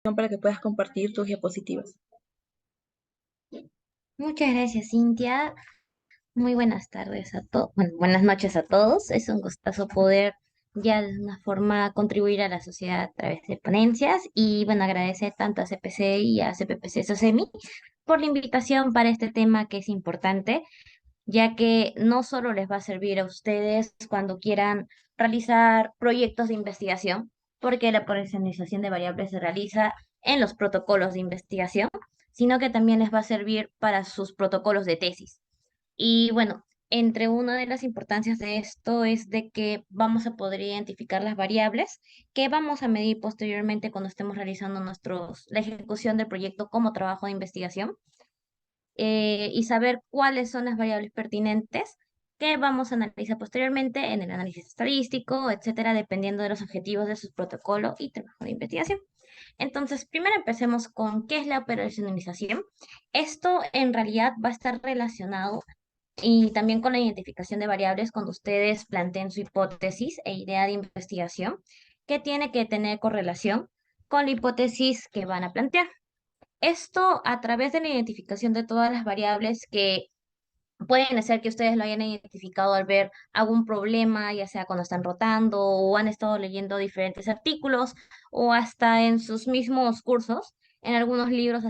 para que puedas compartir tus diapositivas. Muchas gracias, Cintia. Muy buenas tardes a todos. Bueno, buenas noches a todos. Es un gustazo poder ya de una forma contribuir a la sociedad a través de ponencias y bueno, agradecer tanto a CPC y a CPPC SOCEMI por la invitación para este tema que es importante, ya que no solo les va a servir a ustedes cuando quieran realizar proyectos de investigación, porque la personalización de variables se realiza en los protocolos de investigación, sino que también les va a servir para sus protocolos de tesis. Y bueno, entre una de las importancias de esto es de que vamos a poder identificar las variables que vamos a medir posteriormente cuando estemos realizando la ejecución del proyecto como trabajo de investigación, y saber cuáles son las variables pertinentes que vamos a analizar posteriormente en el análisis estadístico, etcétera, dependiendo de los objetivos de su protocolo y trabajo de investigación. Entonces, primero empecemos con qué es la operacionalización. Esto en realidad va a estar relacionado y también con la identificación de variables cuando ustedes planteen su hipótesis e idea de investigación, que tiene que tener correlación con la hipótesis que van a plantear. Esto a través de la identificación de todas las variables que pueden hacer que ustedes lo hayan identificado al ver algún problema, ya sea cuando están rotando o han estado leyendo diferentes artículos o hasta en sus mismos cursos. En algunos libros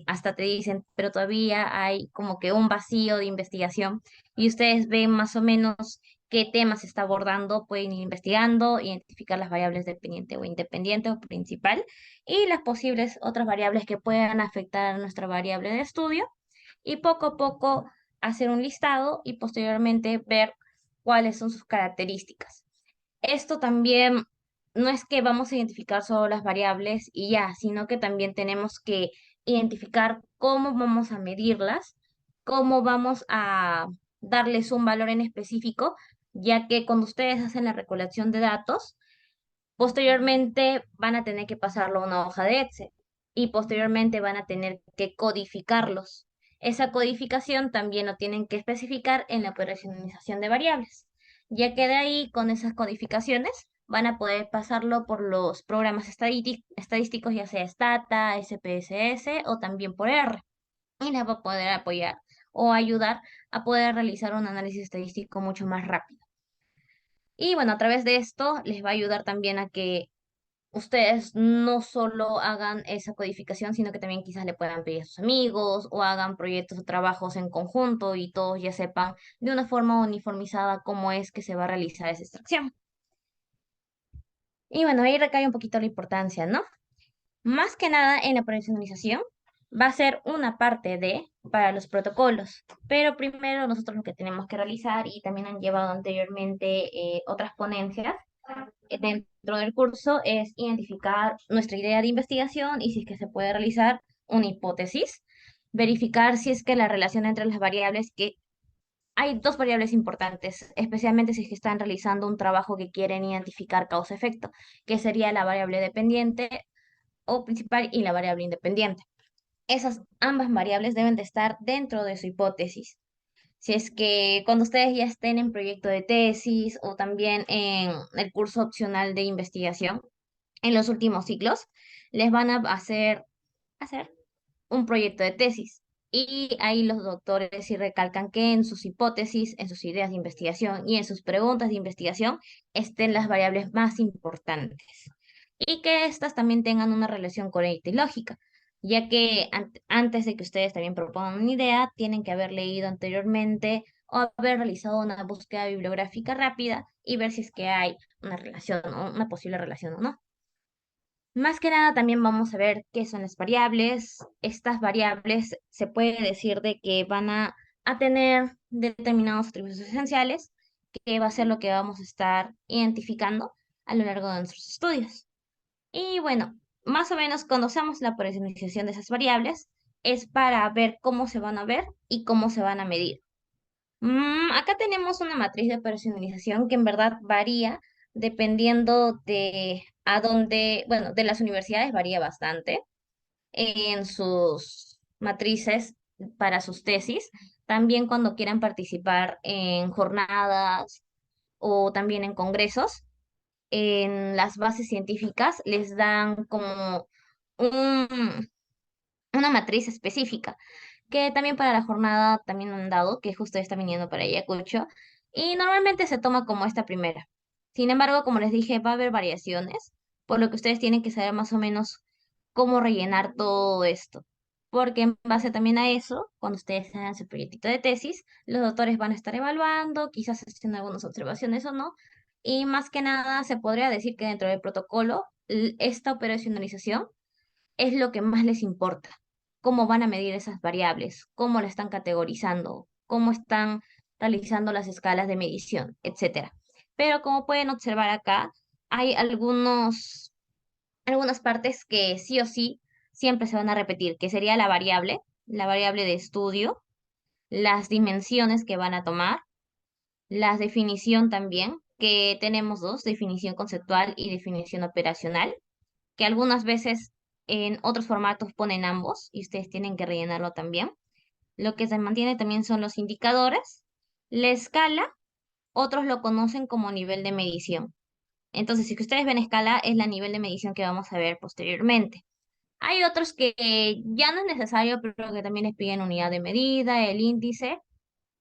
hasta te dicen, pero todavía hay como que un vacío de investigación y ustedes ven más o menos qué temas se está abordando, pueden ir investigando, identificar las variables dependiente o independiente o principal y las posibles otras variables que puedan afectar a nuestra variable de estudio y poco a poco hacer un listado y posteriormente ver cuáles son sus características. Esto también no es que vamos a identificar solo las variables y ya, sino que también tenemos que identificar cómo vamos a medirlas, cómo vamos a darles un valor en específico, ya que cuando ustedes hacen la recolección de datos, posteriormente van a tener que pasarlo a una hoja de Excel y posteriormente van a tener que codificarlos. Esa codificación también lo tienen que especificar en la operacionalización de variables, ya que de ahí con esas codificaciones van a poder pasarlo por los programas estadísticos, ya sea Stata, SPSS o también por R, y les va a poder apoyar o ayudar a poder realizar un análisis estadístico mucho más rápido. Y bueno, a través de esto les va a ayudar también a que ustedes no solo hagan esa codificación, sino que también quizás le puedan pedir a sus amigos o hagan proyectos o trabajos en conjunto y todos ya sepan de una forma uniformizada cómo es que se va a realizar esa extracción. Y bueno, ahí recae un poquito la importancia, ¿no? Más que nada en la profesionalización va a ser una parte de para los protocolos, pero primero nosotros lo que tenemos que realizar y también han llevado anteriormente otras ponencias dentro del curso es identificar nuestra idea de investigación y si es que se puede realizar una hipótesis, verificar si es que la relación entre las variables, que hay dos variables importantes, especialmente si es que están realizando un trabajo que quieren identificar causa-efecto, que sería la variable dependiente o principal y la variable independiente. Esas ambas variables deben de estar dentro de su hipótesis. Si es que cuando ustedes ya estén en proyecto de tesis o también en el curso opcional de investigación, en los últimos ciclos, les van a hacer un proyecto de tesis. Y ahí los doctores sí recalcan que en sus hipótesis, en sus ideas de investigación y en sus preguntas de investigación estén las variables más importantes. Y que éstas también tengan una relación correcta y lógica, ya que antes de que ustedes también propongan una idea, tienen que haber leído anteriormente o haber realizado una búsqueda bibliográfica rápida y ver si es que hay una relación o una posible relación o no. Más que nada también vamos a ver qué son las variables. Estas variables se puede decir de que a tener determinados atributos esenciales, que va a ser lo que vamos a estar identificando a lo largo de nuestros estudios. Y bueno, más o menos conocemos la personalización de esas variables, es para ver cómo se van a ver y cómo se van a medir. Acá tenemos una matriz de personalización que en verdad varía dependiendo de a dónde, bueno, de las universidades varía bastante en sus matrices para sus tesis. También cuando quieran participar en jornadas o también en congresos, en las bases científicas les dan como una matriz específica, que también para la jornada también han dado, que justo está viniendo para Ayacucho, y normalmente se toma como esta primera. Sin embargo, como les dije, va a haber variaciones, por lo que ustedes tienen que saber más o menos cómo rellenar todo esto. Porque en base también a eso, cuando ustedes hagan su proyectito de tesis, los doctores van a estar evaluando, quizás haciendo algunas observaciones o no, y más que nada se podría decir que dentro del protocolo, esta operacionalización es lo que más les importa. Cómo van a medir esas variables, cómo la están categorizando, cómo están realizando las escalas de medición, etcétera. Pero como pueden observar acá, hay algunas partes que sí o sí siempre se van a repetir, que sería la variable de estudio, las dimensiones que van a tomar, la definición también, que tenemos dos, definición conceptual y definición operacional, que algunas veces en otros formatos ponen ambos y ustedes tienen que rellenarlo también. Lo que se mantiene también son los indicadores. La escala, otros lo conocen como nivel de medición. Entonces, si que ustedes ven escala, es la nivel de medición que vamos a ver posteriormente. Hay otros que ya no es necesario, pero que también les piden unidad de medida, el índice.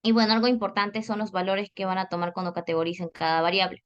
Y bueno, algo importante son los valores que van a tomar cuando categoricen cada variable.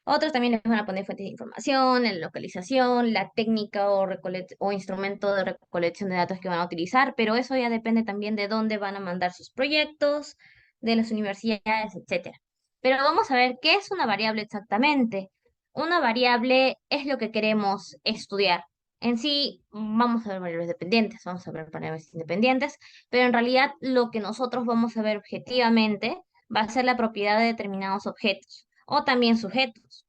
Otros también les van a poner fuentes de información, la localización, la técnica o instrumento de recolección de datos que van a utilizar, pero eso ya depende también de dónde van a mandar sus proyectos, de las universidades, etcétera. Pero vamos a ver qué es una variable exactamente. Una variable es lo que queremos estudiar. En sí, vamos a ver variables dependientes, vamos a ver variables independientes, pero en realidad lo que nosotros vamos a ver objetivamente va a ser la propiedad de determinados objetos o también sujetos.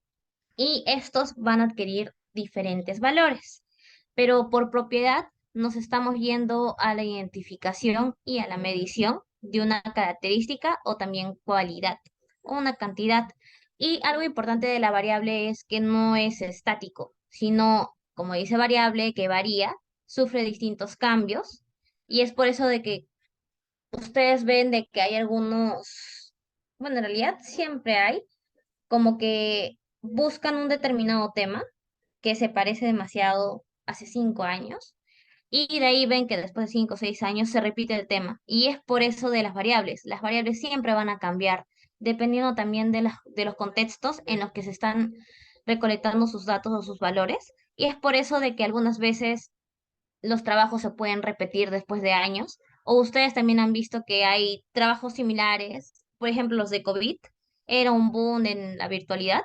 Y estos van a adquirir diferentes valores. Pero por propiedad nos estamos yendo a la identificación y a la medición de una característica o también cualidad o una cantidad. Y algo importante de la variable es que no es estático, sino, como dice variable, que varía, sufre distintos cambios. Y es por eso de que ustedes ven de que hay algunos, bueno, en realidad siempre hay como que buscan un determinado tema que se parece demasiado hace 5 años y de ahí ven que después de 5 o 6 años se repite el tema. Y es por eso de las variables. Las variables siempre van a cambiar dependiendo también de los contextos en los que se están recolectando sus datos o sus valores. Y es por eso de que algunas veces los trabajos se pueden repetir después de años. O ustedes también han visto que hay trabajos similares, por ejemplo, los de COVID, era un boom en la virtualidad,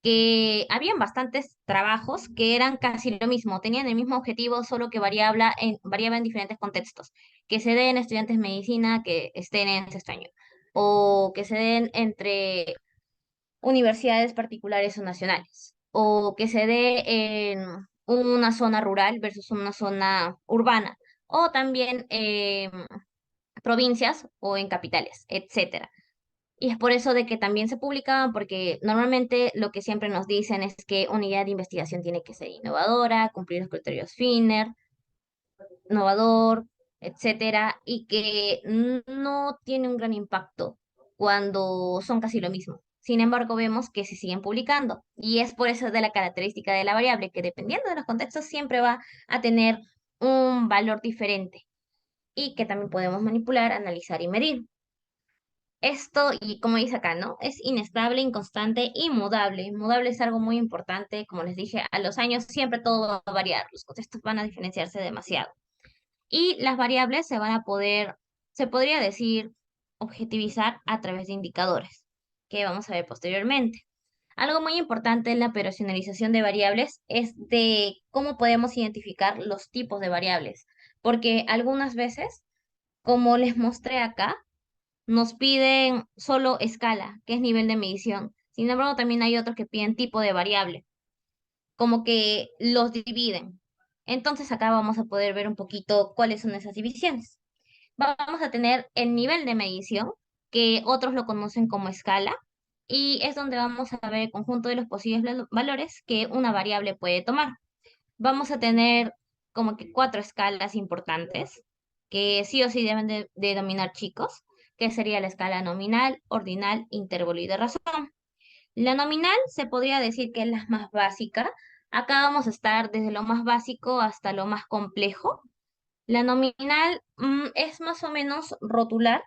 que habían bastantes trabajos que eran casi lo mismo, tenían el mismo objetivo, solo que variaba en diferentes contextos, que se den estudiantes de medicina que estén en sexto año, o que se den entre universidades particulares o nacionales, o que se dé en una zona rural versus una zona urbana, o también provincias o en capitales, etcétera. Y es por eso de que también se publicaban, porque normalmente lo que siempre nos dicen es que una idea de investigación tiene que ser innovadora, cumplir los criterios FINER, innovador, etcétera, y que no tiene un gran impacto cuando son casi lo mismo. Sin embargo, vemos que se siguen publicando y es por eso de la característica de la variable, que dependiendo de los contextos siempre va a tener un valor diferente y que también podemos manipular, analizar y medir. Esto, y como dice acá, ¿no? Es inestable, inconstante y mudable. Mudable es algo muy importante, como les dije, a los años siempre todo va a variar, los contextos van a diferenciarse demasiado. Y las variables se van a poder, se podría decir, objetivizar a través de indicadores, que vamos a ver posteriormente. Algo muy importante en la operacionalización de variables es de cómo podemos identificar los tipos de variables, porque algunas veces, como les mostré acá, nos piden solo escala, que es nivel de medición. Sin embargo, también hay otros que piden tipo de variable, como que los dividen. Entonces acá vamos a poder ver un poquito cuáles son esas divisiones. Vamos a tener el nivel de medición, que otros lo conocen como escala, y es donde vamos a ver el conjunto de los posibles valores que una variable puede tomar. Vamos a tener como que cuatro escalas importantes que sí o sí deben de dominar chicos, que sería la escala nominal, ordinal, intervalo y de razón. La nominal se podría decir que es la más básica, Acá vamos a estar desde lo más básico hasta lo más complejo. La nominal es más o menos rotular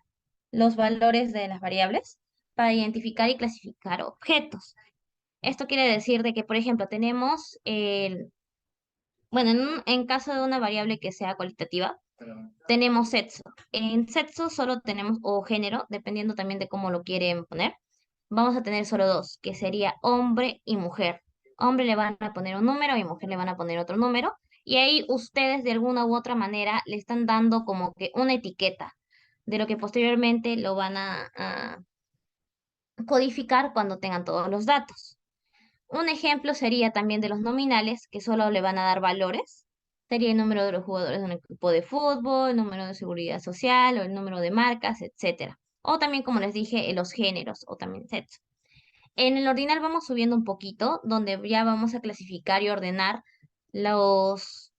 los valores de las variables para identificar y clasificar objetos. Esto quiere decir de que, por ejemplo, tenemos bueno, en caso de una variable que sea cualitativa, tenemos sexo. En sexo solo tenemos, o género, dependiendo también de cómo lo quieren poner, vamos a tener solo dos, que sería hombre y mujer. Hombre le van a poner un número y mujer le van a poner otro número. Y ahí ustedes de alguna u otra manera le están dando como que una etiqueta de lo que posteriormente lo van a codificar cuando tengan todos los datos. Un ejemplo sería también de los nominales, que solo le van a dar valores. Sería el número de los jugadores de un equipo de fútbol, el número de seguridad social o el número de marcas, etcétera. O también, como les dije, los géneros o también sexo. En el ordinal vamos subiendo un poquito, donde ya vamos a clasificar y ordenar los...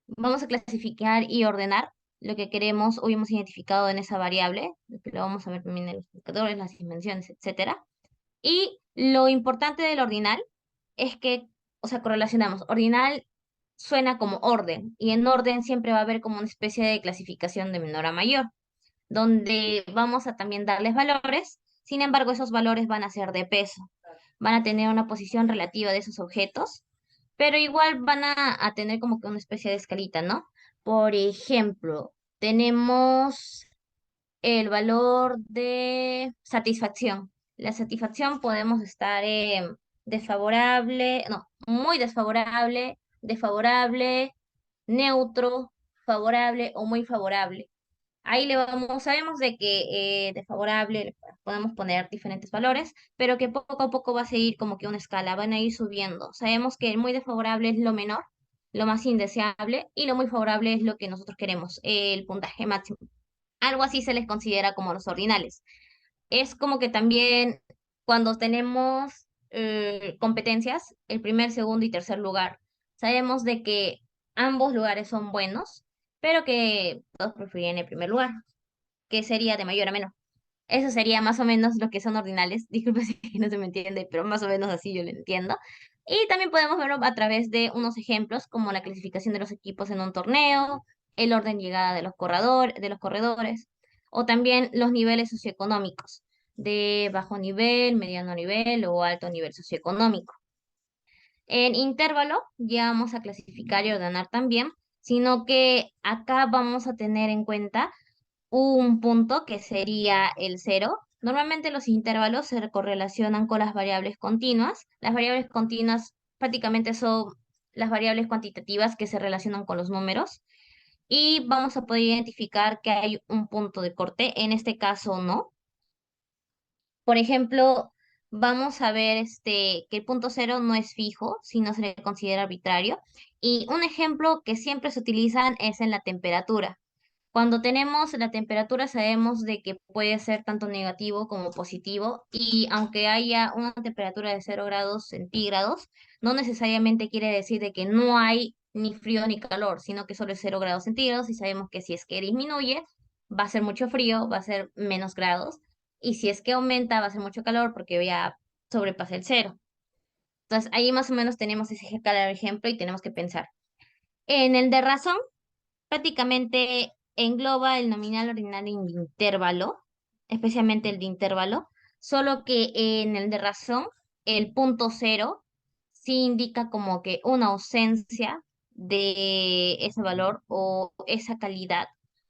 Vamos a clasificar y ordenar lo que queremos o hemos identificado en esa variable, que lo vamos a ver también en los indicadores, las dimensiones, etcétera. Y lo importante del ordinal es que, o sea, correlacionamos. Ordinal suena como orden, y en orden siempre va a haber como una especie de clasificación de menor a mayor, donde vamos a también darles valores. Sin embargo, esos valores van a ser de peso, van a tener una posición relativa de esos objetos, pero igual van a tener como que una especie de escalita, ¿no? Por ejemplo, tenemos el valor de satisfacción. La satisfacción podemos estar desfavorable, no, muy desfavorable, desfavorable, neutro, favorable o muy favorable. Ahí le vamos, sabemos de que desfavorable le podemos poner diferentes valores, pero que poco a poco va a seguir como que una escala, van a ir subiendo. Sabemos que el muy desfavorable es lo menor, lo más indeseable, y lo muy favorable es lo que nosotros queremos, el puntaje máximo. Algo así se les considera como los ordinales. Es como que también cuando tenemos competencias, el primer, segundo y tercer lugar, sabemos de que ambos lugares son buenos, pero que todos prefieren el primer lugar, que sería de mayor a menor. Eso sería más o menos lo que son ordinales. Disculpe si no se me entiende, pero más o menos así yo lo entiendo. Y también podemos verlo a través de unos ejemplos como la clasificación de los equipos en un torneo, el orden de llegada de los corredores, o también los niveles socioeconómicos, de bajo nivel, mediano nivel o alto nivel socioeconómico. En intervalo ya vamos a clasificar y ordenar también, sino que acá vamos a tener en cuenta un punto que sería el cero. Normalmente los intervalos se correlacionan con las variables continuas. Las variables continuas prácticamente son las variables cuantitativas que se relacionan con los números y vamos a poder identificar que hay un punto de corte. En este caso, no. Por ejemplo, vamos a ver que el punto cero no es fijo, sino se le considera arbitrario. Y un ejemplo que siempre se utilizan es en la temperatura. Cuando tenemos la temperatura sabemos de que puede ser tanto negativo como positivo y aunque haya una temperatura de 0 grados centígrados, no necesariamente quiere decir de que no hay ni frío ni calor, sino que solo es 0 grados centígrados y sabemos que si es que disminuye va a ser mucho frío, va a ser menos grados y si es que aumenta va a ser mucho calor porque ya sobrepasa el cero. Entonces ahí más o menos tenemos ese claro ejemplo y tenemos que pensar. En el de razón, prácticamente engloba el nominal, ordinal y intervalo, especialmente el de intervalo, solo que en el de razón, el punto cero sí indica como que una ausencia de ese valor o esa calidad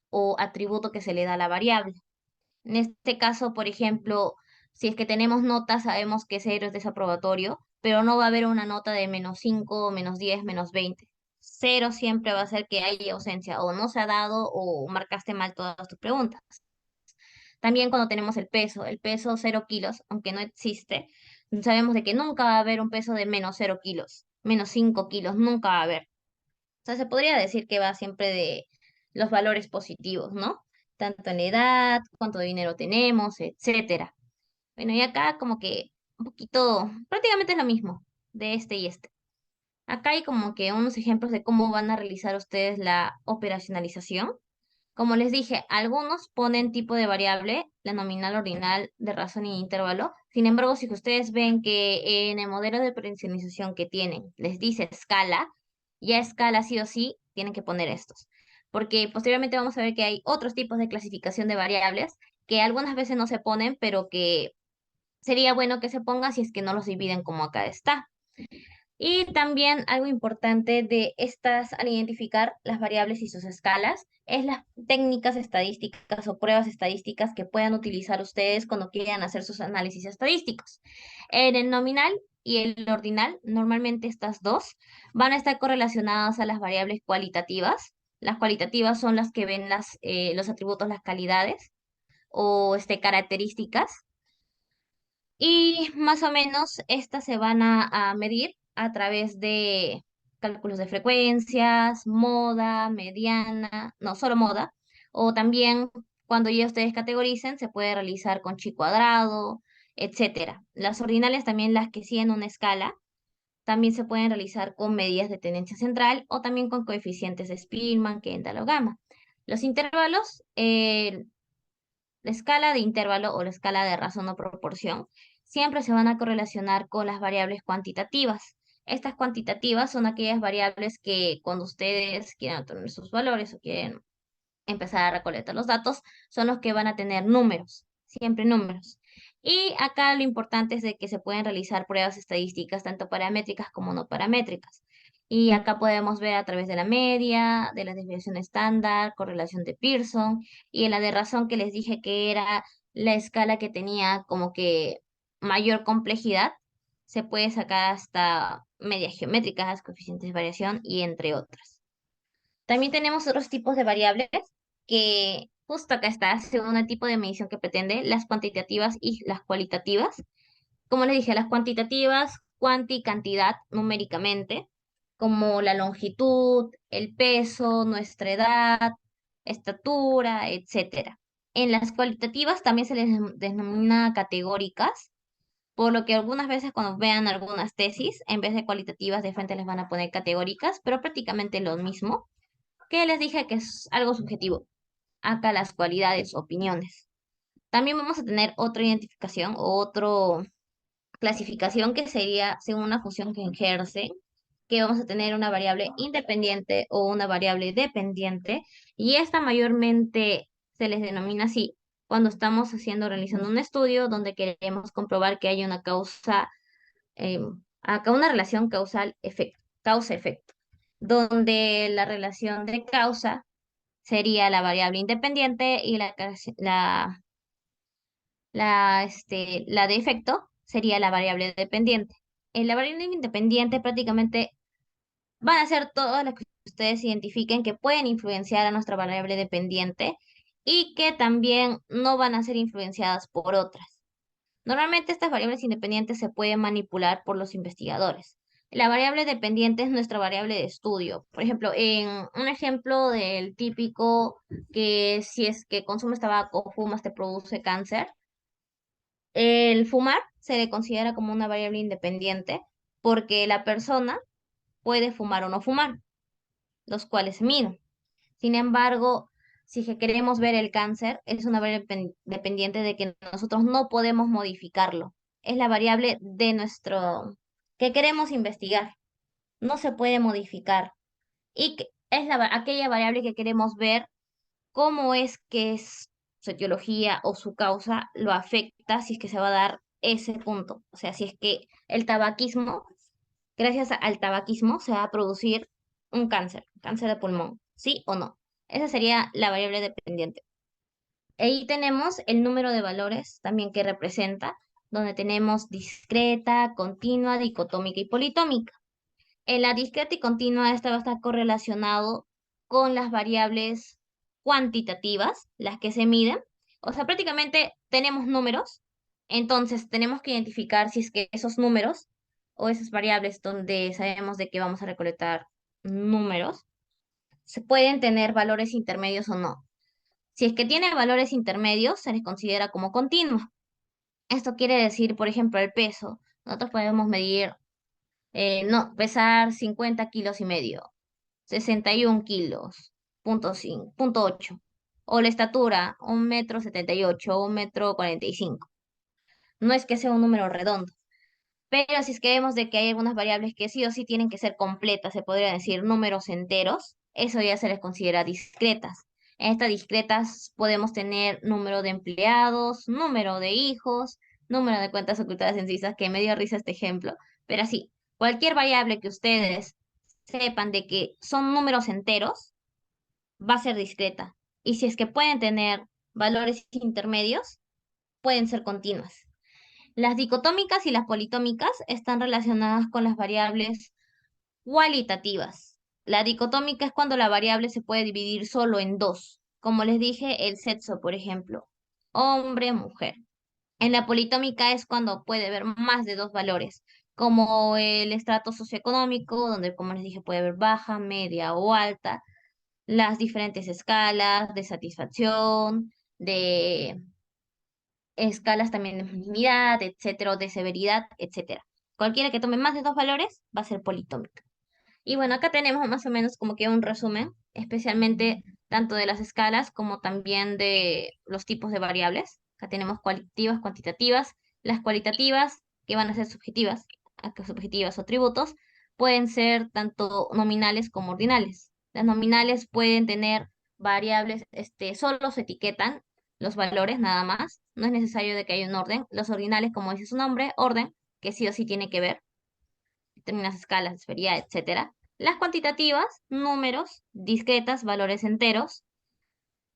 o atributo que se le da a la variable. En este caso, por ejemplo, si es que tenemos notas, sabemos que cero es desaprobatorio, pero no va a haber una nota de -5, -10, -20. Cero siempre va a ser que haya ausencia, o no se ha dado, o marcaste mal todas tus preguntas. También cuando tenemos el peso 0 kilos, aunque no existe, sabemos de que nunca va a haber un peso de -0 kilos, -5 kilos, nunca va a haber. O sea, se podría decir que va siempre de los valores positivos, ¿no? Tanto en la edad, cuánto dinero tenemos, etcétera. Bueno, y acá como que un poquito, prácticamente es lo mismo de este y este. Acá hay como que unos ejemplos de cómo van a realizar ustedes la operacionalización. Como les dije, algunos ponen tipo de variable, la nominal, ordinal, de razón y intervalo. Sin embargo, si ustedes ven que en el modelo de periodización que tienen les dice escala, ya escala sí o sí, tienen que poner estos. Porque posteriormente vamos a ver que hay otros tipos de clasificación de variables que algunas veces no se ponen, pero que sería bueno que se pongan si es que no los dividen como acá está. Y también algo importante de estas al identificar las variables y sus escalas es las técnicas estadísticas o pruebas estadísticas que puedan utilizar ustedes cuando quieran hacer sus análisis estadísticos. En el nominal y el ordinal, normalmente estas dos van a estar correlacionadas a las variables cualitativas. Las cualitativas son las que ven los atributos, las calidades o características. Y más o menos estas se van a medir a través de cálculos de frecuencias, moda, mediana, no, solo moda, o también cuando ya ustedes categoricen se puede realizar con chi cuadrado, etcétera. Las ordinales también las que siguen una escala, también se pueden realizar con medidas de tendencia central o también con coeficientes de Spearman, Kendall o gamma. Los intervalos, la escala de intervalo o la escala de razón o proporción siempre se van a correlacionar con las variables cuantitativas. Estas cuantitativas son aquellas variables que cuando ustedes quieran obtener sus valores o quieren empezar a recolectar los datos, son los que van a tener números, siempre números. Y acá lo importante es de que se pueden realizar pruebas estadísticas, tanto paramétricas como no paramétricas. Y acá podemos ver a través de la media, de la desviación estándar, correlación de Pearson, y en la de razón que les dije que era la escala que tenía como que mayor complejidad, se puede sacar hasta medias geométricas, coeficientes de variación y entre otras. También tenemos otros tipos de variables que justo acá está, según el tipo de medición que pretende, las cuantitativas y las cualitativas. Como les dije, las cuantitativas, cuanti, cantidad numéricamente, como la longitud, el peso, nuestra edad, estatura, etcétera. En las cualitativas también se les denomina categóricas, por lo que algunas veces cuando vean algunas tesis, en vez de cualitativas de frente les van a poner categóricas, pero prácticamente lo mismo que les dije que es algo subjetivo. Acá las cualidades, opiniones. También vamos a tener otra identificación o otra clasificación que sería según una función que ejerce, que vamos a tener una variable independiente o una variable dependiente, y esta mayormente se les denomina así cuando estamos realizando un estudio donde queremos comprobar que hay una eh, acá una relación causal-efecto, causa-efecto, donde la relación de causa sería la variable independiente y la de efecto sería la variable dependiente. En la variable independiente prácticamente van a ser todas las que ustedes identifiquen que pueden influenciar a nuestra variable dependiente y que también no van a ser influenciadas por otras. Normalmente estas variables independientes se pueden manipular por los investigadores. La variable dependiente es nuestra variable de estudio. Por ejemplo, en un ejemplo del típico que si es que consumes tabaco o fumas te produce cáncer, el fumar se le considera como una variable independiente porque la persona puede fumar o no fumar, los cuales se miden. Sin embargo, si es que queremos ver el cáncer, es una variable dependiente de que nosotros no podemos modificarlo. Es la variable de nuestro que queremos investigar. No se puede modificar. Y es aquella variable que queremos ver cómo es que su etiología o su causa lo afecta si es que se va a dar ese punto. O sea, si es que el tabaquismo, gracias al tabaquismo, se va a producir un cáncer de pulmón, ¿sí o no? Esa sería la variable dependiente. Ahí tenemos el número de valores también que representa, donde tenemos discreta, continua, dicotómica y politómica. En la discreta y continua, esta va a estar correlacionado con las variables cuantitativas, las que se miden. O sea, prácticamente tenemos números, entonces tenemos que identificar si es que esos números o esas variables donde sabemos de que vamos a recolectar números, se pueden tener valores intermedios o no. Si es que tiene valores intermedios, se les considera como continua. Esto quiere decir, por ejemplo, el peso. Nosotros podemos medir, no, pesar 50 kilos y medio, 61 kilos, punto 5, punto 8. O la estatura, 1,78 m o 1,45 m. No es que sea un número redondo. Pero si es que vemos de que hay algunas variables que sí o sí tienen que ser completas, se podría decir números enteros, eso ya se les considera discretas. En estas discretas podemos tener número de empleados, número de hijos, número de cuentas ocultadas en CISA, que me dio risa este ejemplo. Pero así, cualquier variable que ustedes sepan de que son números enteros, va a ser discreta. Y si es que pueden tener valores intermedios, pueden ser continuas. Las dicotómicas y las politómicas están relacionadas con las variables cualitativas. La dicotómica es cuando la variable se puede dividir solo en dos, como les dije, el sexo, por ejemplo, hombre, mujer. En la politómica es cuando puede haber más de dos valores, como el estrato socioeconómico, donde, como les dije, puede haber baja, media o alta, las diferentes escalas de satisfacción, de escalas también de malignidad, etcétera, o de severidad, etcétera. Cualquiera que tome más de dos valores va a ser politómica. Y bueno, acá tenemos más o menos como que un resumen, especialmente tanto de las escalas como también de los tipos de variables. Acá tenemos cualitativas, cuantitativas. Las cualitativas, que van a ser subjetivas, acá subjetivas o atributos, pueden ser tanto nominales como ordinales. Las nominales pueden tener variables, solo se etiquetan los valores nada más. No es necesario de que haya un orden. Los ordinales, como dice su nombre, orden, que sí o sí tiene que ver determinadas escalas, esfería, etcétera. Las cuantitativas, números, discretas, valores enteros,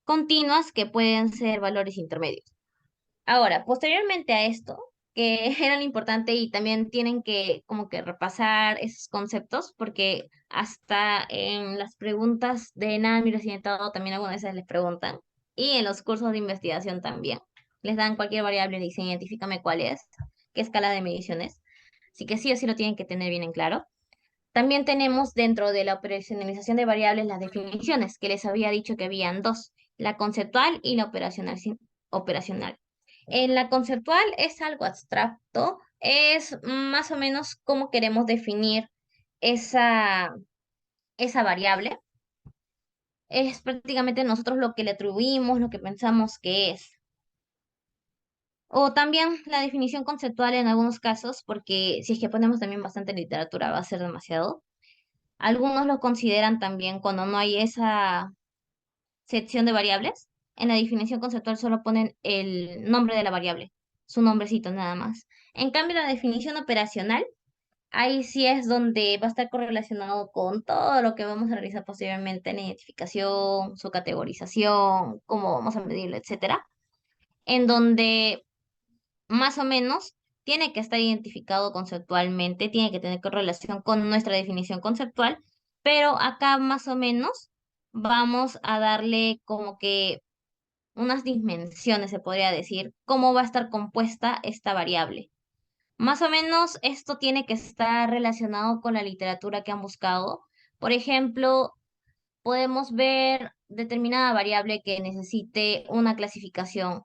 continuas, que pueden ser valores intermedios. Ahora, posteriormente a esto, que era lo importante y también tienen que como que repasar esos conceptos, porque hasta en las preguntas de NAMI accidentado también algunas veces les preguntan, y en los cursos de investigación también. Les dan cualquier variable y dicen, identifícame cuál es, qué escala de mediciones. Así que sí o sí lo tienen que tener bien en claro. También tenemos dentro de la operacionalización de variables las definiciones, que les había dicho que habían dos, la conceptual y la operacional. Operacional. En la conceptual es algo abstracto, es más o menos cómo queremos definir esa, esa variable. Es prácticamente nosotros lo que le atribuimos, lo que pensamos que es. O también la definición conceptual en algunos casos, porque si es que ponemos también bastante literatura va a ser demasiado. Algunos lo consideran también cuando no hay esa sección de variables. En la definición conceptual solo ponen el nombre de la variable, su nombrecito nada más. En cambio, la definición operacional, ahí sí es donde va a estar correlacionado con todo lo que vamos a realizar posteriormente en la identificación, su categorización, cómo vamos a medirlo, etcétera. En donde más o menos tiene que estar identificado conceptualmente, tiene que tener correlación con nuestra definición conceptual, pero acá más o menos vamos a darle como que unas dimensiones, se podría decir, cómo va a estar compuesta esta variable. Más o menos esto tiene que estar relacionado con la literatura que han buscado. Por ejemplo, podemos ver determinada variable que necesite una clasificación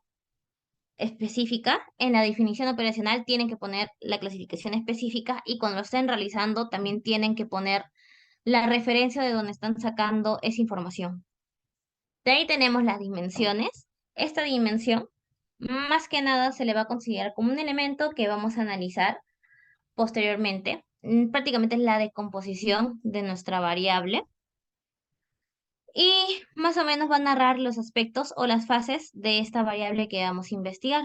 específica. En la definición operacional tienen que poner la clasificación específica y cuando lo estén realizando también tienen que poner la referencia de donde están sacando esa información. De ahí tenemos las dimensiones. Esta dimensión, más que nada, se le va a considerar como un elemento que vamos a analizar posteriormente. Prácticamente es la decomposición de nuestra variable y más o menos va a narrar los aspectos o las fases de esta variable que vamos a investigar.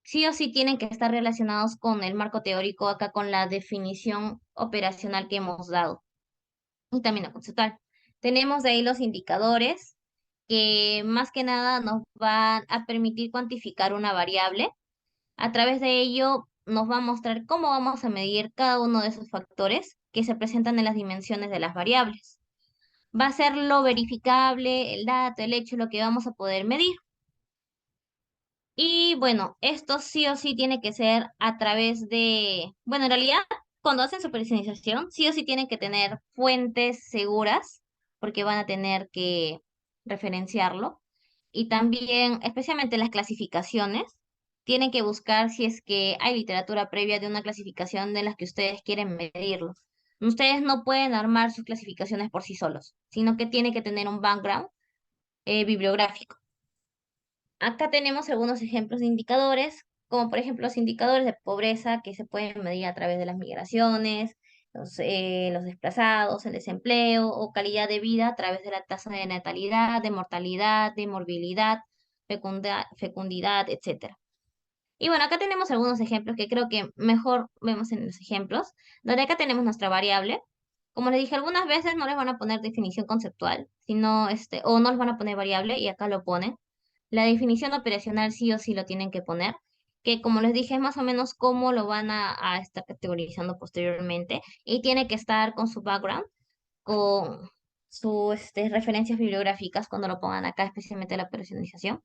Sí o sí tienen que estar relacionados con el marco teórico, acá con la definición operacional que hemos dado y también la conceptual. Tenemos de ahí los indicadores que más que nada nos van a permitir cuantificar una variable. A través de ello nos va a mostrar cómo vamos a medir cada uno de esos factores que se presentan en las dimensiones de las variables. Va a ser lo verificable, el dato, el hecho, lo que vamos a poder medir. Y bueno, esto sí o sí tiene que ser a través de, bueno, en realidad, cuando hacen su personalización, sí o sí tienen que tener fuentes seguras, porque van a tener que referenciarlo. Y también, especialmente las clasificaciones, tienen que buscar si es que hay literatura previa de una clasificación de las que ustedes quieren medirlo. Ustedes no pueden armar sus clasificaciones por sí solos, sino que tiene que tener un background bibliográfico. Acá tenemos algunos ejemplos de indicadores, como por ejemplo los indicadores de pobreza que se pueden medir a través de las migraciones, los desplazados, el desempleo o calidad de vida a través de la tasa de natalidad, de mortalidad, de morbilidad, fecundidad, etcétera. Y bueno, acá tenemos algunos ejemplos que creo que mejor vemos en los ejemplos, donde acá tenemos nuestra variable. Como les dije, algunas veces no les van a poner definición conceptual, sino o no les van a poner variable y acá lo ponen. La definición operacional sí o sí lo tienen que poner, que como les dije es más o menos cómo lo van a estar categorizando posteriormente y tiene que estar con su background, con sus referencias bibliográficas cuando lo pongan acá, especialmente la operacionalización.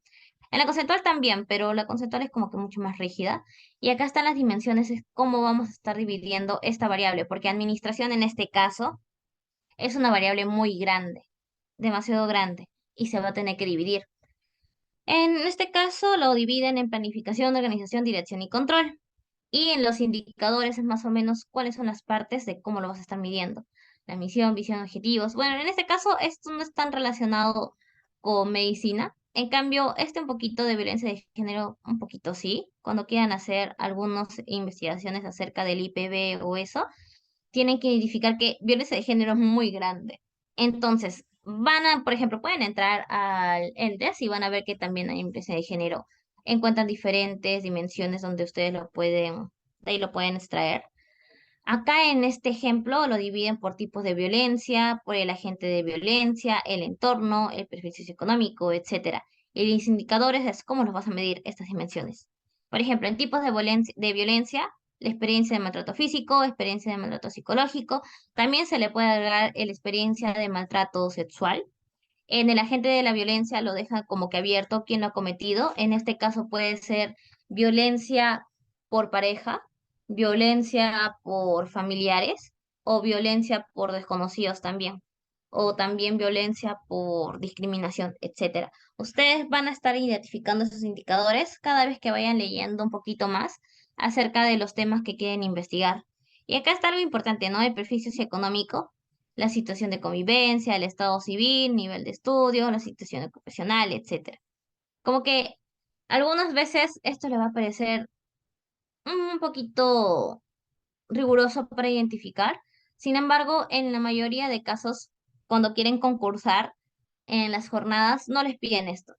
En la conceptual también, pero la conceptual es como que mucho más rígida. Y acá están las dimensiones, es cómo vamos a estar dividiendo esta variable, porque administración en este caso es una variable muy grande, demasiado grande, y se va a tener que dividir. En este caso lo dividen en planificación, organización, dirección y control. Y en los indicadores es más o menos cuáles son las partes de cómo lo vas a estar midiendo. La misión, visión, objetivos. Bueno, en este caso esto no es tan relacionado con medicina. En cambio, un poquito de violencia de género, un poquito sí. Cuando quieran hacer algunas investigaciones acerca del IPV o eso, tienen que identificar que violencia de género es muy grande. Entonces, por ejemplo, pueden entrar al ENDES y van a ver que también hay violencia de género. Encuentran diferentes dimensiones donde ustedes de ahí lo pueden extraer. Acá en este ejemplo lo dividen por tipos de violencia, por el agente de violencia, el entorno, el perfil socioeconómico, etcétera. Y los indicadores es cómo los vas a medir estas dimensiones. Por ejemplo, en tipos de violencia, la experiencia de maltrato físico, experiencia de maltrato psicológico, también se le puede agregar la experiencia de maltrato sexual. En el agente de la violencia lo deja como que abierto quién lo ha cometido. En este caso puede ser violencia por pareja, violencia por familiares o violencia por desconocidos también, o también violencia por discriminación, etcétera. Ustedes van a estar identificando esos indicadores cada vez que vayan leyendo un poquito más acerca de los temas que quieren investigar. Y acá está algo importante, ¿no? El perfil socioeconómico, la situación de convivencia, el estado civil, nivel de estudio, la situación ocupacional, etcétera. Como que algunas veces esto les va a parecer un poquito riguroso para identificar. Sin embargo, en la mayoría de casos, cuando quieren concursar en las jornadas, no les piden esto.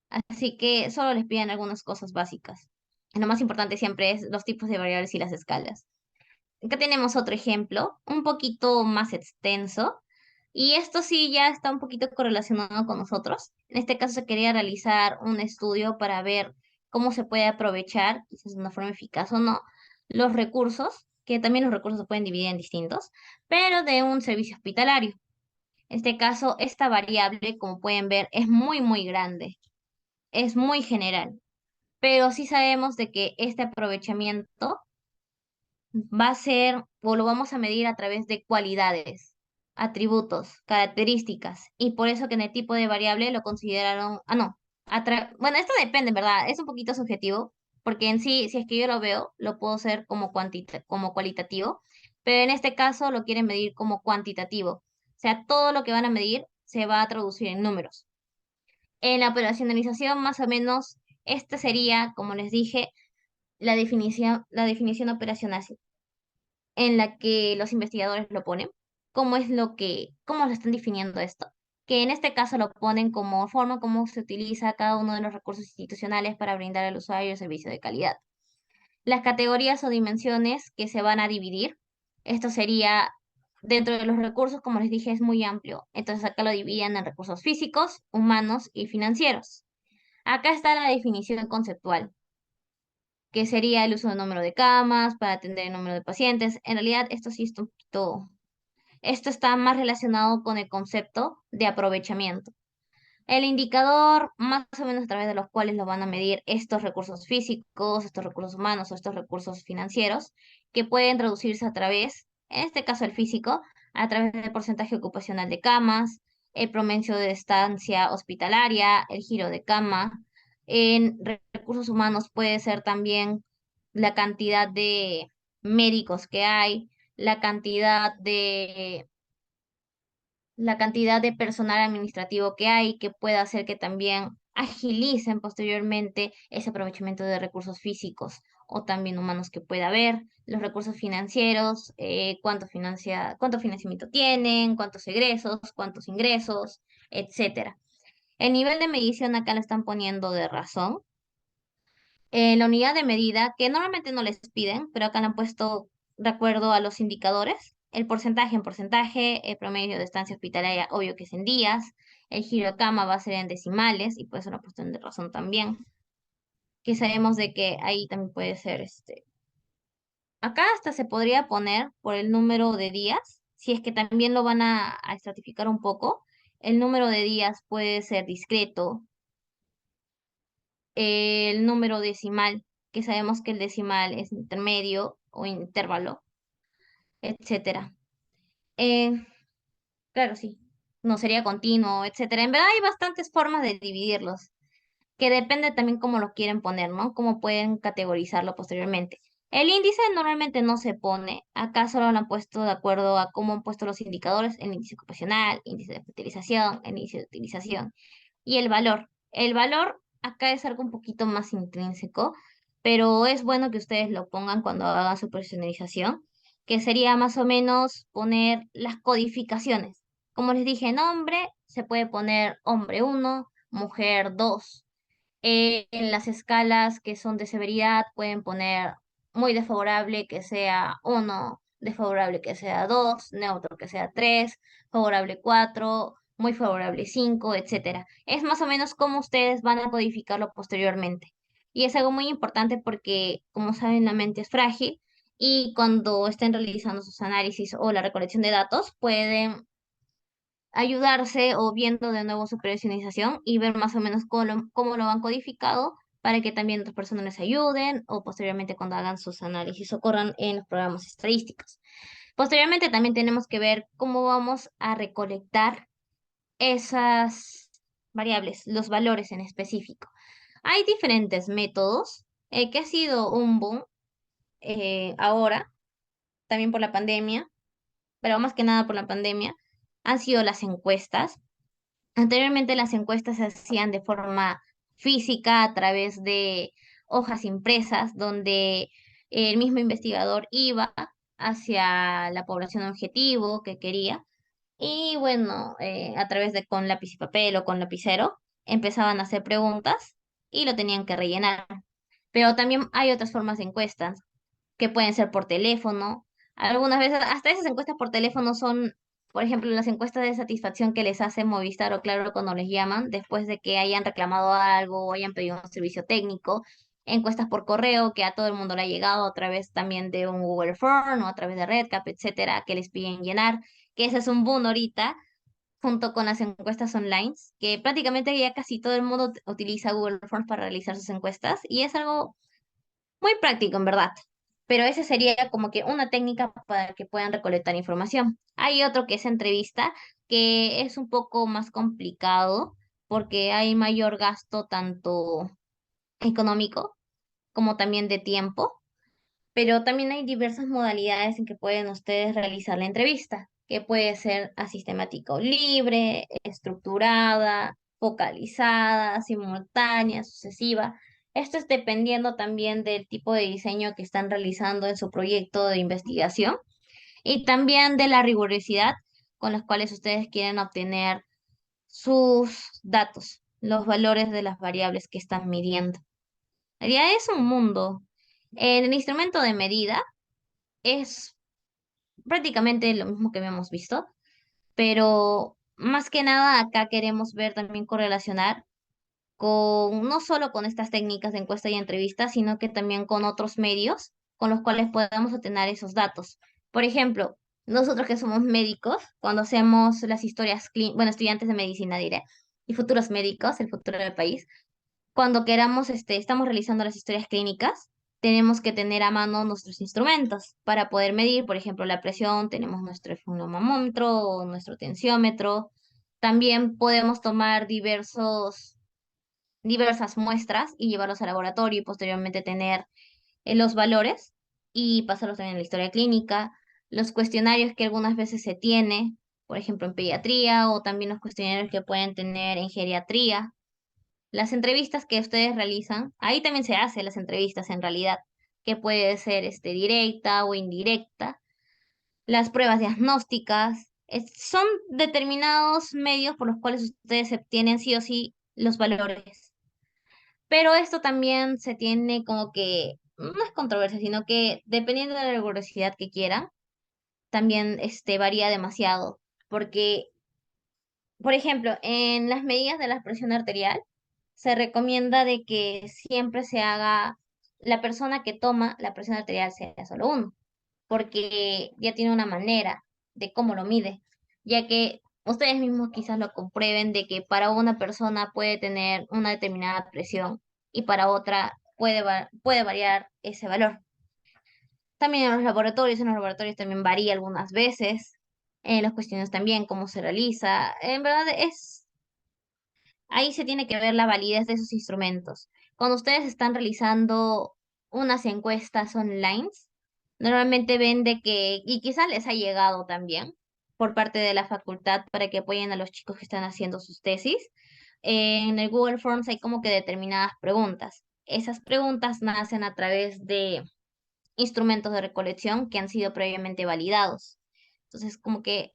Así que solo les piden algunas cosas básicas. Lo más importante siempre es los tipos de variables y las escalas. Acá tenemos otro ejemplo, un poquito más extenso, y esto sí ya está un poquito correlacionado con nosotros. En este caso se quería realizar un estudio para ver cómo se puede aprovechar, quizás de una forma eficaz o no, los recursos, que también los recursos se pueden dividir en distintos, pero de un servicio hospitalario. En este caso, esta variable, como pueden ver, es muy, muy grande, es muy general, pero sí sabemos de que este aprovechamiento va a ser o lo vamos a medir a través de cualidades, atributos, características, y por eso que en el tipo de variable lo consideraron, no, bueno, esto depende, ¿verdad? Es un poquito subjetivo, porque en sí, si es que yo lo veo, lo puedo hacer como como cualitativo, pero en este caso lo quieren medir como cuantitativo. O sea, todo lo que van a medir se va a traducir en números. En la operacionalización, más o menos, esta sería, como les dije, la definición operacional en la que los investigadores lo ponen, cómo lo están definiendo esto, que en este caso lo ponen como forma como se utiliza cada uno de los recursos institucionales para brindar al usuario el servicio de calidad. Las categorías o dimensiones que se van a dividir, esto sería dentro de los recursos, como les dije, es muy amplio, entonces acá lo dividen en recursos físicos, humanos y financieros. Acá está la definición conceptual, que sería el uso del número de camas para atender el número de pacientes. En realidad, esto sí está un poquito, esto está más relacionado con el concepto de aprovechamiento. El indicador, más o menos a través de los cuales lo van a medir estos recursos físicos, estos recursos humanos o estos recursos financieros, que pueden traducirse a través, en este caso el físico, a través del porcentaje ocupacional de camas, el promedio de estancia hospitalaria, el giro de cama. En recursos humanos puede ser también la cantidad de médicos que hay, la cantidad la cantidad de personal administrativo que hay, que pueda hacer que también agilicen posteriormente ese aprovechamiento de recursos físicos o también humanos que pueda haber, los recursos financieros, cuánto financiamiento tienen, cuántos egresos, cuántos ingresos, etcétera. El nivel de medición acá lo están poniendo de razón. La unidad de medida, que normalmente no les piden, pero acá lo han puesto de acuerdo a los indicadores. El porcentaje en porcentaje, el promedio de estancia hospitalaria, obvio que es en días. El giro de cama va a ser en decimales, y pues una cuestión de razón también. Que sabemos de que ahí también puede ser Acá hasta se podría poner por el número de días, si es que también lo van a estratificar un poco. El número de días puede ser discreto, el número decimal, que sabemos que el decimal es intermedio o intervalo, etcétera. Eh, claro, sí, no sería continuo, etcétera. En verdad hay bastantes formas de dividirlos, que depende también cómo lo quieren poner, ¿no? Cómo pueden categorizarlo posteriormente. El índice normalmente no se pone, acá solo lo han puesto de acuerdo a cómo han puesto los indicadores, el índice ocupacional, índice de fertilización, el índice de utilización y el valor. El valor acá es algo un poquito más intrínseco, pero es bueno que ustedes lo pongan cuando hagan su personalización, que sería más o menos poner las codificaciones. Como les dije, nombre, se puede poner hombre uno, mujer 2. En las escalas que son de severidad pueden poner muy desfavorable que sea 1, desfavorable que sea 2, neutro que sea 3, favorable 4, muy favorable 5, etcétera. Es más o menos como ustedes van a codificarlo posteriormente. Y es algo muy importante porque, como saben, la mente es frágil y cuando estén realizando sus análisis o la recolección de datos, pueden ayudarse o viendo de nuevo su presionización y ver más o menos cómo lo han codificado para que también otras personas les ayuden o posteriormente cuando hagan sus análisis ocurran en los programas estadísticos. Posteriormente también tenemos que ver cómo vamos a recolectar esas variables, los valores en específico. Hay diferentes métodos que ha sido un boom ahora, también por la pandemia, pero más que nada por la pandemia, han sido las encuestas. Anteriormente las encuestas se hacían de forma física a través de hojas impresas donde el mismo investigador iba hacia la población objetivo que quería y bueno, a través de con lápiz y papel o con lapicero empezaban a hacer preguntas y lo tenían que rellenar. Pero también hay otras formas de encuestas que pueden ser por teléfono. Algunas veces, hasta esas encuestas por teléfono son, por ejemplo, las encuestas de satisfacción que les hace Movistar o Claro cuando les llaman, después de que hayan reclamado algo o hayan pedido un servicio técnico. Encuestas por correo que a todo el mundo le ha llegado a través también de un Google Form o a través de Redcap, etcétera, que les piden llenar, que ese es un boom ahorita, junto con las encuestas online, que prácticamente ya casi todo el mundo utiliza Google Forms para realizar sus encuestas y es algo muy práctico, en verdad. Pero esa sería como que una técnica para que puedan recolectar información. Hay otro que es entrevista, que es un poco más complicado porque hay mayor gasto tanto económico como también de tiempo, pero también hay diversas modalidades en que pueden ustedes realizar la entrevista, que puede ser asistemática o libre, estructurada, focalizada, simultánea, sucesiva. Esto es dependiendo también del tipo de diseño que están realizando en su proyecto de investigación y también de la rigurosidad con las cuales ustedes quieren obtener sus datos, los valores de las variables que están midiendo. Ya es un mundo. En el instrumento de medida es prácticamente lo mismo que habíamos visto, pero más que nada acá queremos ver también correlacionar con no solo con estas técnicas de encuesta y entrevista, sino que también con otros medios con los cuales podamos obtener esos datos. Por ejemplo, nosotros que somos médicos, cuando hacemos las historias clínicas, bueno, estudiantes de medicina diré, y futuros médicos, el futuro del país, cuando queramos, estamos realizando las historias clínicas, tenemos que tener a mano nuestros instrumentos para poder medir, por ejemplo, la presión, tenemos nuestro efluomamómetro o nuestro tensiómetro. También podemos tomar diversas muestras y llevarlos al laboratorio y posteriormente tener los valores y pasarlos también a la historia clínica, los cuestionarios que algunas veces se tiene. por ejemplo, en pediatría o también los cuestionarios que pueden tener en geriatría. Las entrevistas que ustedes realizan, ahí también se hacen las entrevistas en realidad, que puede ser directa o indirecta. Las pruebas diagnósticas, son determinados medios por los cuales ustedes obtienen sí o sí los valores. Pero esto también se tiene como que, no es controversia, sino que dependiendo de la rigurosidad que quieran, también varía demasiado. Porque, por ejemplo, en las medidas de la presión arterial, se recomienda de que siempre se haga, la persona que toma la presión arterial sea solo uno, porque ya tiene una manera de cómo lo mide, ya que ustedes mismos quizás lo comprueben de que para una persona puede tener una determinada presión y para otra puede variar ese valor. También en los laboratorios también varía algunas veces, en los cuestionarios también cómo se realiza. En verdad ahí se tiene que ver la validez de esos instrumentos. Cuando ustedes están realizando unas encuestas online, normalmente ven de que, y quizás les ha llegado también por parte de la facultad para que apoyen a los chicos que están haciendo sus tesis. En el Google Forms hay como que determinadas preguntas. Esas preguntas nacen a través de instrumentos de recolección que han sido previamente validados. Entonces, como que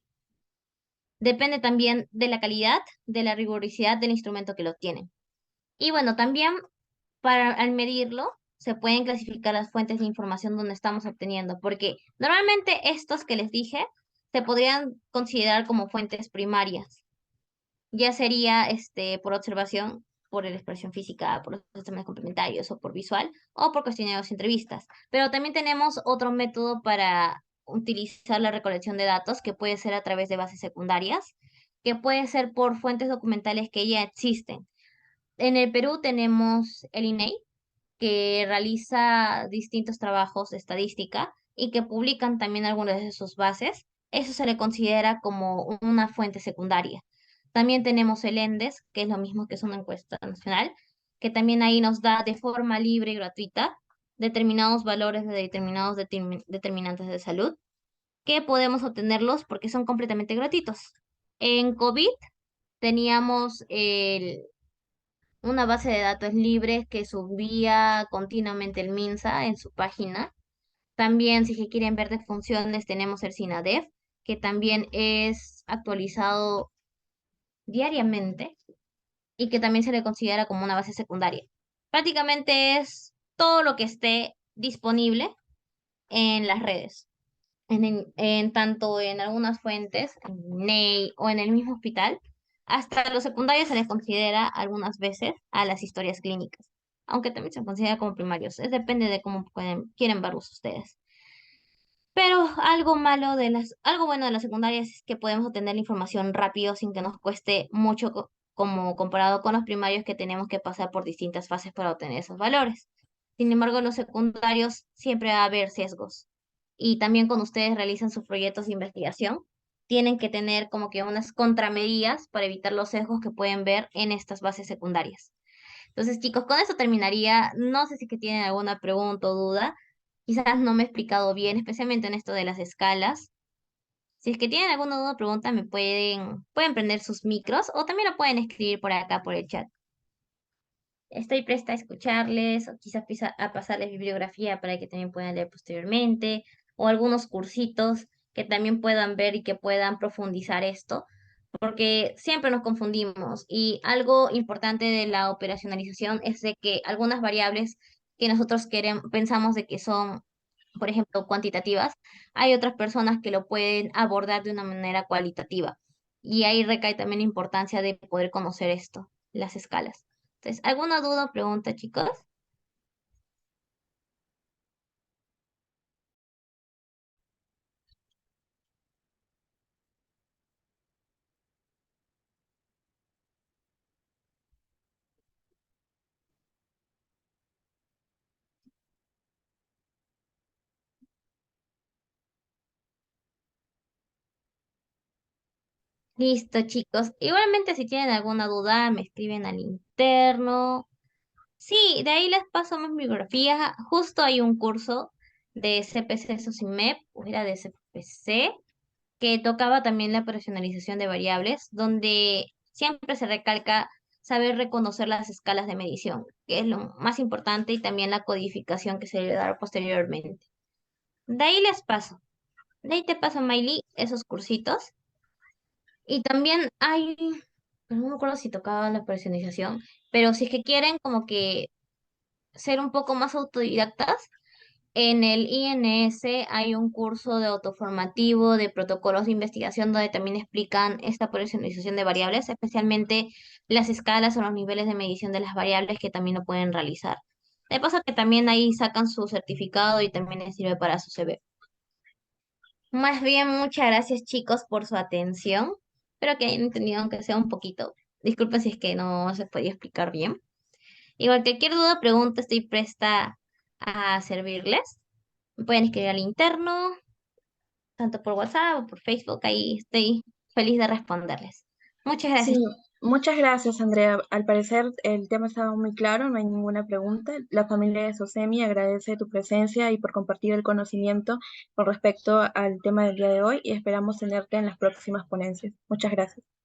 depende también de la calidad, de la rigurosidad del instrumento que lo tienen. Y bueno, también al medirlo, se pueden clasificar las fuentes de información donde estamos obteniendo, porque normalmente estos que les dije se podrían considerar como fuentes primarias. Ya sería por observación, por la expresión física, por los sistemas complementarios o por visual o por cuestionarios y entrevistas. Pero también tenemos otro método para utilizar la recolección de datos que puede ser a través de bases secundarias, que puede ser por fuentes documentales que ya existen. En el Perú tenemos el INEI, que realiza distintos trabajos de estadística y que publican también algunas de sus bases. Eso se le considera como una fuente secundaria. También tenemos el ENDES, que es lo mismo que es una encuesta nacional, que también ahí nos da de forma libre y gratuita determinados valores de determinados determinantes de salud, que podemos obtenerlos porque son completamente gratuitos. En COVID teníamos una base de datos libres que subía continuamente el MINSA en su página. También, si se quieren ver de funciones, tenemos el SINADEF, que también es actualizado diariamente y que también se le considera como una base secundaria. Prácticamente es todo lo que esté disponible en las redes. Tanto en algunas fuentes, en NEI o en el mismo hospital, hasta los secundarios se les considera algunas veces a las historias clínicas, aunque también se considera como primarios. Depende de cómo quieren verlos ustedes. Pero algo bueno de las secundarias es que podemos obtener la información rápido sin que nos cueste mucho como comparado con los primarios que tenemos que pasar por distintas fases para obtener esos valores. Sin embargo, en los secundarios siempre va a haber sesgos. Y también cuando ustedes realizan sus proyectos de investigación, tienen que tener como que unas contramedidas para evitar los sesgos que pueden ver en estas bases secundarias. Entonces, chicos, con eso terminaría. No sé si es que tienen alguna pregunta o duda. Quizás no me he explicado bien, especialmente en esto de las escalas. Si es que tienen alguna duda o pregunta, pueden prender sus micros o también lo pueden escribir por acá por el chat. Estoy presta a escucharles o quizás a pasarles bibliografía para que también puedan leer posteriormente o algunos cursitos que también puedan ver y que puedan profundizar esto, porque siempre nos confundimos y algo importante de la operacionalización es de que algunas variables que nosotros pensamos de que son, por ejemplo, cuantitativas, hay otras personas que lo pueden abordar de una manera cualitativa y ahí recae también la importancia de poder conocer esto, las escalas. Entonces, ¿alguna duda o pregunta, chicos? Listo, chicos. Igualmente, si tienen alguna duda, me escriben al interno. Sí, de ahí les paso más bibliografía. Justo hay un curso de CPC SOCIMEP, o era de CPC, que tocaba también la personalización de variables, donde siempre se recalca saber reconocer las escalas de medición, que es lo más importante, y también la codificación que se le dará posteriormente. De ahí les paso. De ahí te paso, Miley, esos cursitos. Y también hay, no me acuerdo si tocaba la personalización, pero si es que quieren como que ser un poco más autodidactas, en el INS hay un curso de autoformativo de protocolos de investigación donde también explican esta personalización de variables, especialmente las escalas o los niveles de medición de las variables que también lo pueden realizar. De paso que también ahí sacan su certificado y también les sirve para su CV. Más bien, muchas gracias chicos por su atención. Espero que hayan entendido aunque sea un poquito. Disculpen si es que no se podía explicar bien. Igual cualquier duda, pregunta, estoy presta a servirles. Me pueden escribir al interno, tanto por WhatsApp o por Facebook. Ahí estoy feliz de responderles. Muchas Sí, gracias. muchas gracias, Andrea. Al parecer el tema estaba muy claro, no hay ninguna pregunta. La familia de Sosemi agradece tu presencia y por compartir el conocimiento con respecto al tema del día de hoy y esperamos tenerte en las próximas ponencias. Muchas gracias.